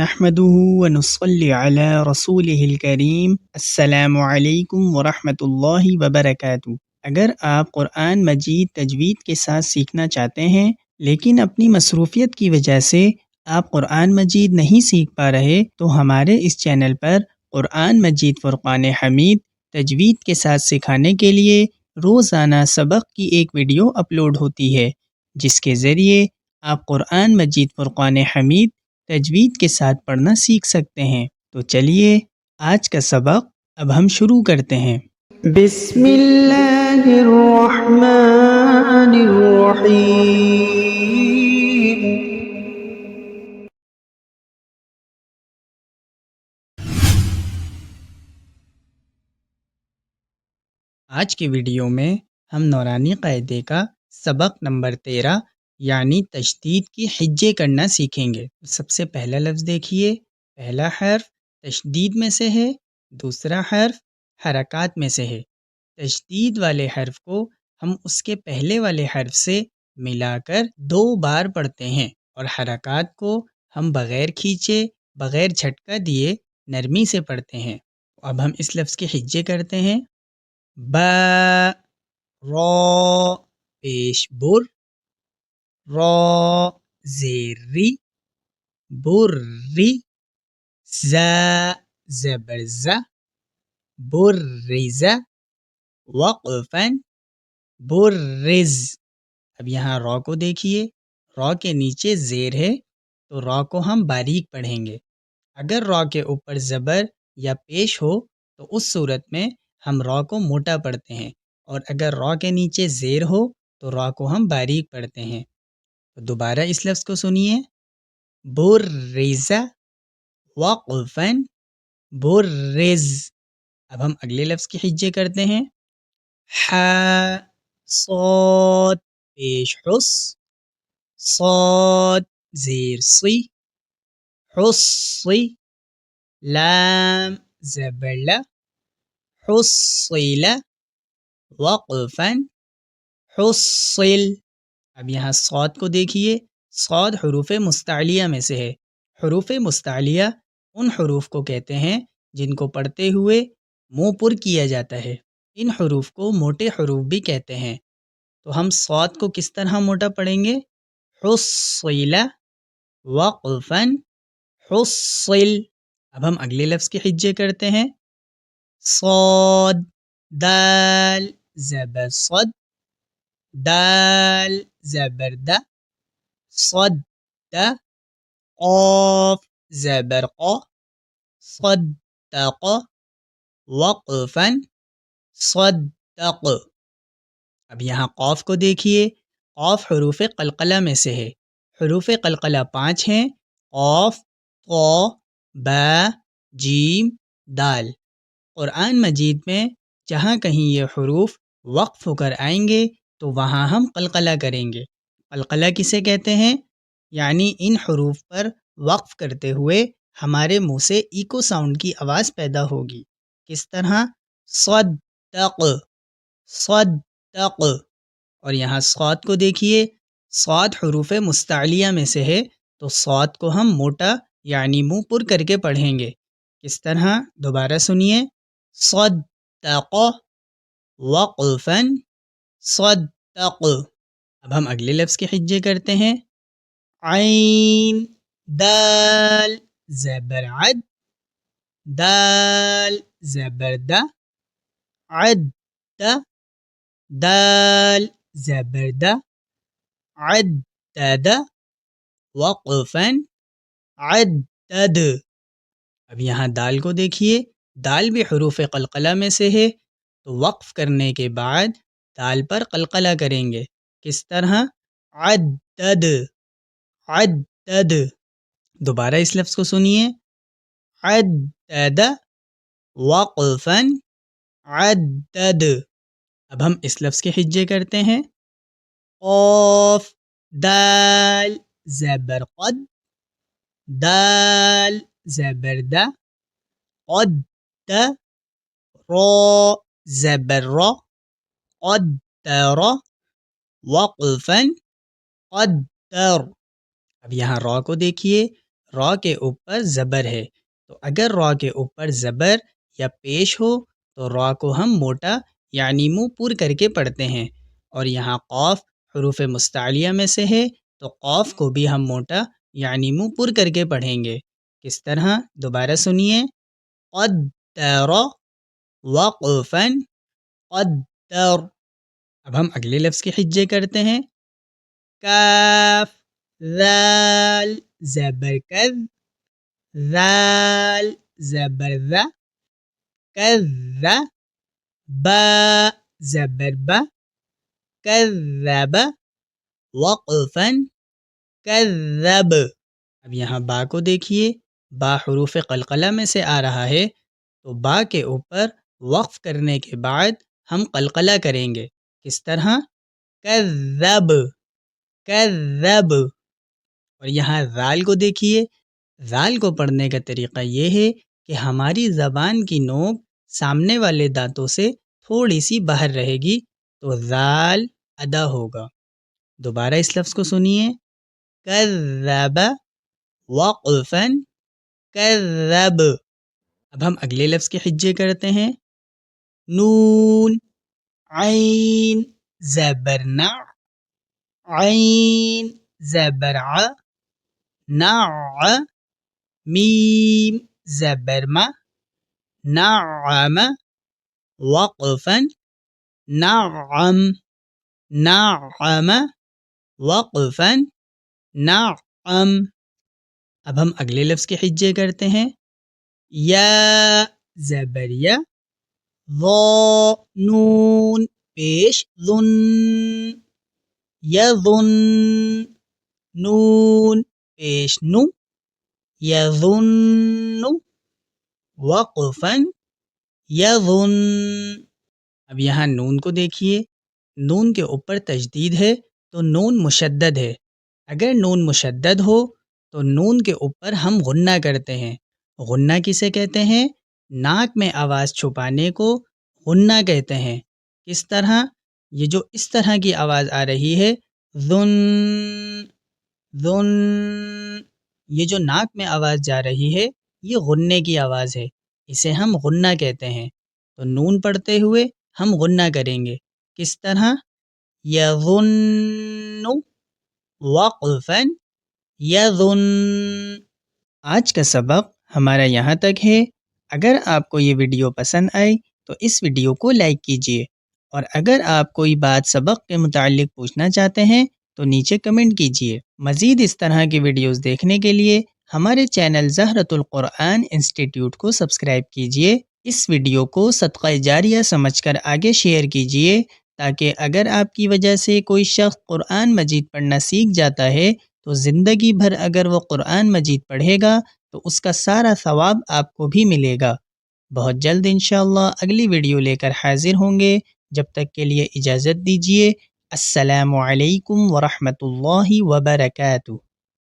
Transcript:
نحمده ونصلي على رسوله الکریم السلام علیکم ورحمۃ اللہ وبرکاتہ۔ اگر آپ قرآن مجید تجوید کے ساتھ سیکھنا چاہتے ہیں لیکن اپنی مصروفیت کی وجہ سے آپ قرآن مجید نہیں سیکھ پا رہے تو ہمارے اس چینل پر قرآن مجید فرقان حمید تجوید کے ساتھ سکھانے کے لیے روزانہ سبق کی ایک ویڈیو اپلوڈ ہوتی ہے، جس کے ذریعے آپ قرآن مجید فرقان حمید تجوید کے ساتھ پڑھنا سیکھ سکتے ہیں۔ تو چلیے آج کا سبق اب ہم شروع کرتے ہیں۔ بسم اللہ الرحمن الرحیم۔ آج کی ویڈیو میں ہم نورانی قاعدے کا سبق نمبر 13 یعنی تشدید کی حجے کرنا سیکھیں گے۔ سب سے پہلا لفظ دیکھیے، پہلا حرف تشدید میں سے ہے، دوسرا حرف حرکات میں سے ہے۔ تشدید والے حرف کو ہم اس کے پہلے والے حرف سے ملا کر 2 بار پڑھتے ہیں، اور حرکات کو ہم بغیر کھینچے، بغیر جھٹکا دیے نرمی سے پڑھتے ہیں۔ اب ہم اس لفظ کے حجے کرتے ہیں۔ با، را پیش بر، را زیر ری، بری، زا زبر زا، برز، وقفاً، برز۔ اب یہاں را کو دیکھیے، را کے نیچے زیر ہے تو را کو ہم باریک پڑھیں گے۔ اگر را کے اوپر زبر یا پیش ہو تو اس صورت میں ہم را کو موٹا پڑھتے ہیں، اور اگر را کے نیچے زیر ہو تو را کو ہم باریک پڑھتے ہیں۔ تو دوبارہ اس لفظ کو سنیے، برز، وقفاً، برز۔ اب ہم اگلے لفظ کے حجے کرتے ہیں۔ ح، صاد پیش حس، صاد زیر سی، حصی، لام زبر ل، حصل، وقفاً، حصل۔ اب یہاں صاد کو دیکھیے، صاد حروف مستعلیہ میں سے ہے۔ حروف مستعلیہ ان حروف کو کہتے ہیں جن کو پڑھتے ہوئے منہ پر کیا جاتا ہے۔ ان حروف کو موٹے حروف بھی کہتے ہیں۔ تو ہم صاد کو کس طرح موٹا پڑھیں گے؟ حصل، وقفاً، حصل۔ اب ہم اگلے لفظ کے حجے کرتے ہیں۔ صاد، دال زبر صد، دال زبر د، صد، قاف زبر قا، صدق، وقفاً، صدق۔ اب یہاں قاف کو دیکھیے، قاف حروف قلقلہ میں سے ہے۔ حروف قلقلہ 5 ہیں، قاف، طا، با، جیم، دال۔ قرآن مجید میں جہاں کہیں یہ حروف وقف ہو کر آئیں گے تو وہاں ہم قلقلہ کریں گے۔ قلقلہ کسے کہتے ہیں؟ یعنی ان حروف پر وقف کرتے ہوئے ہمارے منہ سے ایکو ساؤنڈ کی آواز پیدا ہوگی۔ کس طرح؟ صدق، صدق۔ اور یہاں صاد کو دیکھیے، صاد حروف مستعلیہ میں سے ہے تو صاد کو ہم موٹا یعنی منہ پر کر کے پڑھیں گے۔ کس طرح؟ دوبارہ سنیے، صدق، وقفاً، صدق۔ اب ہم اگلے لفظ کے حجے کرتے ہیں۔ عین، دال زبر عد، دال زبر د، عد، دال زبر د، عدد، وقفاً، عدد۔ اب یہاں دال کو دیکھیے، دال بھی حروف قلقلہ میں سے ہے تو وقف کرنے کے بعد دال پر قلقلہ کریں گے۔ کس طرح؟ عدد، عدد۔ دوبارہ اس لفظ کو سنیے، عدد، وقفاً، عدد۔ اب ہم اس لفظ کے حجے کرتے ہیں۔ قاف، دال زبر قد، دال زبر د، قد، را زبر را، قدر، وقفاً، قدر۔ اب یہاں را کو دیکھیے، را کے اوپر زبر ہے، تو اگر را کے اوپر زبر یا پیش ہو تو را کو ہم موٹا یعنی منہ پور کر کے پڑھتے ہیں، اور یہاں قاف حروف مستعلیہ میں سے ہے تو قاف کو بھی ہم موٹا یعنی منہ پور کر کے پڑھیں گے۔ کس طرح؟ دوبارہ سنیے، قدر وقفا قدر۔ اب ہم اگلے لفظ کے حجے کرتے ہیں، کاف ذال زبر کذ، ذال زبر ذا، کذ، با زبر با، کذب، وقفا کذب۔ اب یہاں با کو دیکھیے، با حروف قلقلہ میں سے آ رہا ہے، تو با کے اوپر وقف کرنے کے بعد ہم قلقلہ کریں گے۔ کس طرح؟ کذب، کذب۔ اور یہاں ذال کو دیکھیے، ذال کو پڑھنے کا طریقہ یہ ہے کہ ہماری زبان کی نوک سامنے والے دانتوں سے تھوڑی سی باہر رہے گی تو ذال ادا ہوگا۔ دوبارہ اس لفظ کو سنیے، کذب وقفا کذب۔ اب ہم اگلے لفظ کے حجے کرتے ہیں، نون عین زبر نع، عین زبر ع، نع، میم زبر م، نعم، وقفا نعم، نعم، وقفا نعم۔ اب ہم اگلے لفظ کے حجے کرتے ہیں، یا زبر یا، ظا نون پیش ظن، یظن، نون پیش نو، یظن، وقفا یظن۔ اب یہاں نون کو دیکھیے، نون کے اوپر تشدید ہے تو نون مشدد ہے، اگر نون مشدد ہو تو نون کے اوپر ہم غنہ کرتے ہیں۔ غنہ کسے کہتے ہیں؟ ناک میں آواز چھپانے کو غنہ کہتے ہیں۔ کس طرح؟ یہ جو اس طرح کی آواز آ رہی ہے، ذن، ذن، یہ جو ناک میں آواز جا رہی ہے یہ غنے کی آواز ہے، اسے ہم غنہ کہتے ہیں۔ تو نون پڑھتے ہوئے ہم غنہ کریں گے۔ کس طرح؟ یظن، وقفا یظن۔ آج کا سبق ہمارا یہاں تک ہے۔ اگر آپ کو یہ ویڈیو پسند آئی تو اس ویڈیو کو لائک کیجیے، اور اگر آپ کوئی بات سبق کے متعلق پوچھنا چاہتے ہیں تو نیچے کمنٹ کیجیے۔ مزید اس طرح کی ویڈیوز دیکھنے کے لیے ہمارے چینل زہرۃ القرآن انسٹیٹیوٹ کو سبسکرائب کیجیے۔ اس ویڈیو کو صدقہ جاریہ سمجھ کر آگے شیئر کیجیے، تاکہ اگر آپ کی وجہ سے کوئی شخص قرآن مجید پڑھنا سیکھ جاتا ہے تو زندگی بھر اگر وہ قرآن مجید پڑھے گا تو اس کا سارا ثواب آپ کو بھی ملے گا۔ بہت جلد انشاءاللہ اگلی ویڈیو لے کر حاضر ہوں گے۔ جب تک کے لیے اجازت دیجیے۔ السلام علیکم ورحمۃ اللہ وبرکاتہ۔